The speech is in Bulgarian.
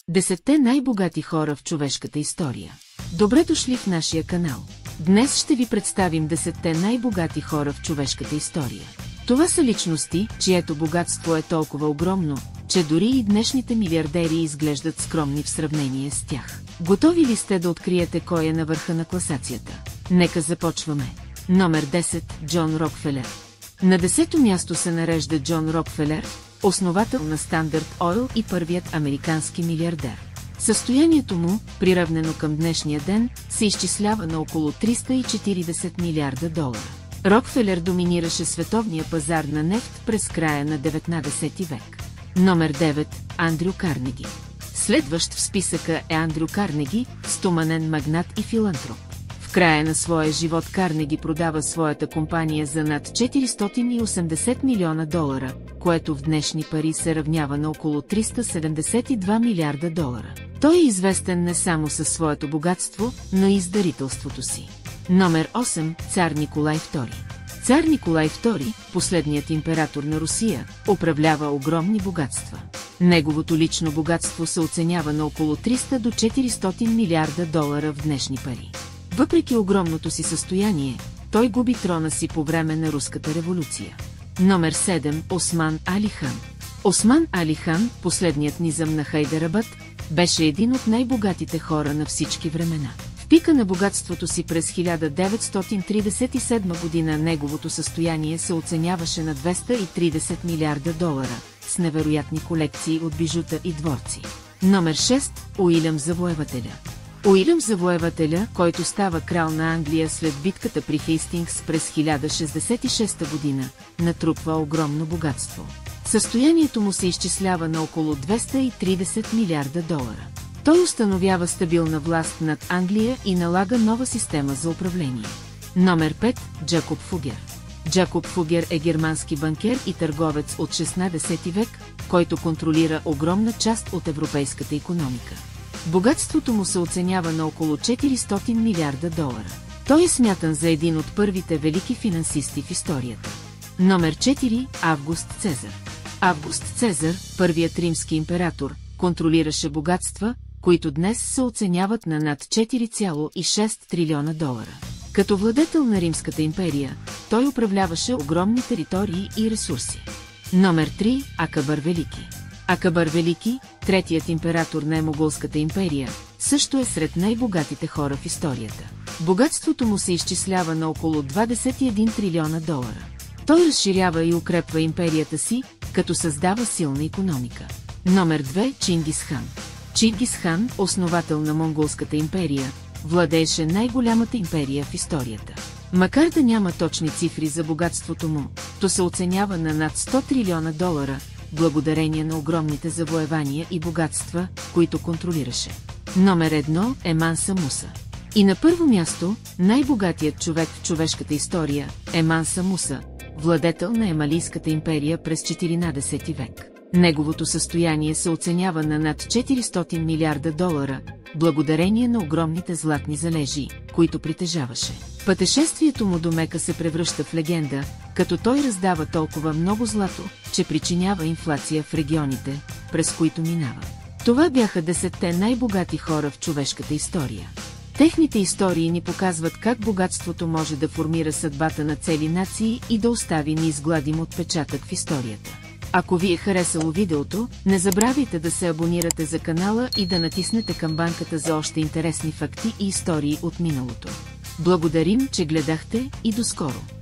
10 най-богати хора в човешката история. Добре дошли в нашия канал. Днес ще ви представим 10 най-богати хора в човешката история. Това са личности, чието богатство е толкова огромно, че дори и днешните милиардери изглеждат скромни в сравнение с тях. Готови ли сте да откриете кой е на върха на класацията? Нека започваме. Номер 10. Джон Рокфелер. На 10-то място се нарежда Джон Рокфелер, основател на Standard Oil и първият американски милиардер. Състоянието му, приравнено към днешния ден, се изчислява на около 340 милиарда долара. Рокфелер доминираше световния пазар на нефт през края на 19 век. Номер 9. Андрю Карнеги. Следващ в списъка е Андрю Карнеги, стоманен магнат и филантроп. В края на своя живот Карнеги продава своята компания за над 480 милиона долара, което в днешни пари се равнява на около 372 милиарда долара. Той е известен не само със своето богатство, но и с дарителството си. Номер 8. Цар Николай II. Цар Николай II, последният император на Русия, управлява огромни богатства. Неговото лично богатство се оценява на около 300 до 400 милиарда долара в днешни пари. Въпреки огромното си състояние, той губи трона си по време на Руската революция. Номер 7. Осман Али Хан. Осман Али Хан, последният низам на Хайдарабад, беше един от най-богатите хора на всички времена. В пика на богатството си през 1937 година неговото състояние се оценяваше на 230 милиарда долара, с невероятни колекции от бижута и дворци. Номер 6. Уилям Завоевателя. Уилям Завоевателя, който става крал на Англия след битката при Хейстингс през 1066 година, натрупва огромно богатство. Състоянието му се изчислява на около 230 милиарда долара. Той установява стабилна власт над Англия и налага нова система за управление. Номер 5. Джакоб Фугер. Джакоб Фугер е германски банкер и търговец от 16 век, който контролира огромна част от европейската икономика. Богатството му се оценява на около 400 милиарда долара. Той е смятан за един от първите велики финансисти в историята. Номер 4. Август Цезар. Август Цезар, първият римски император, контролираше богатства, които днес се оценяват на над 4,6 трилиона долара. Като владетел на Римската империя, той управляваше огромни територии и ресурси. Номер 3. Акабър Велики. Акабър Велики, третият император на Моголската империя, също е сред най-богатите хора в историята. Богатството му се изчислява на около 21 трилиона долара. Той разширява и укрепва империята си, като създава силна икономика. Номер 2. Чингис Хан. Чингис Хан, основател на Монголската империя, владееше най-голямата империя в историята. Макар да няма точни цифри за богатството му, то се оценява на над 100 трилиона долара, благодарение на огромните завоевания и богатства, които контролираше. Номер 1 е Манса Муса. И на първо място, най-богатият човек в човешката история е Манса Муса, владетел на Емалийската империя през 14 век. Неговото състояние се оценява на над 400 милиарда долара, благодарение на огромните златни залежи, които притежаваше. Пътешествието му до Мека се превръща в легенда, като той раздава толкова много злато, че причинява инфлация в регионите, през които минава. Това бяха 10 най-богати хора в човешката история. Техните истории ни показват как богатството може да формира съдбата на цели нации и да остави неизгладим отпечатък в историята. Ако ви е харесало видеото, не забравяйте да се абонирате за канала и да натиснете камбанката за още интересни факти и истории от миналото. Благодарим, че гледахте и до скоро!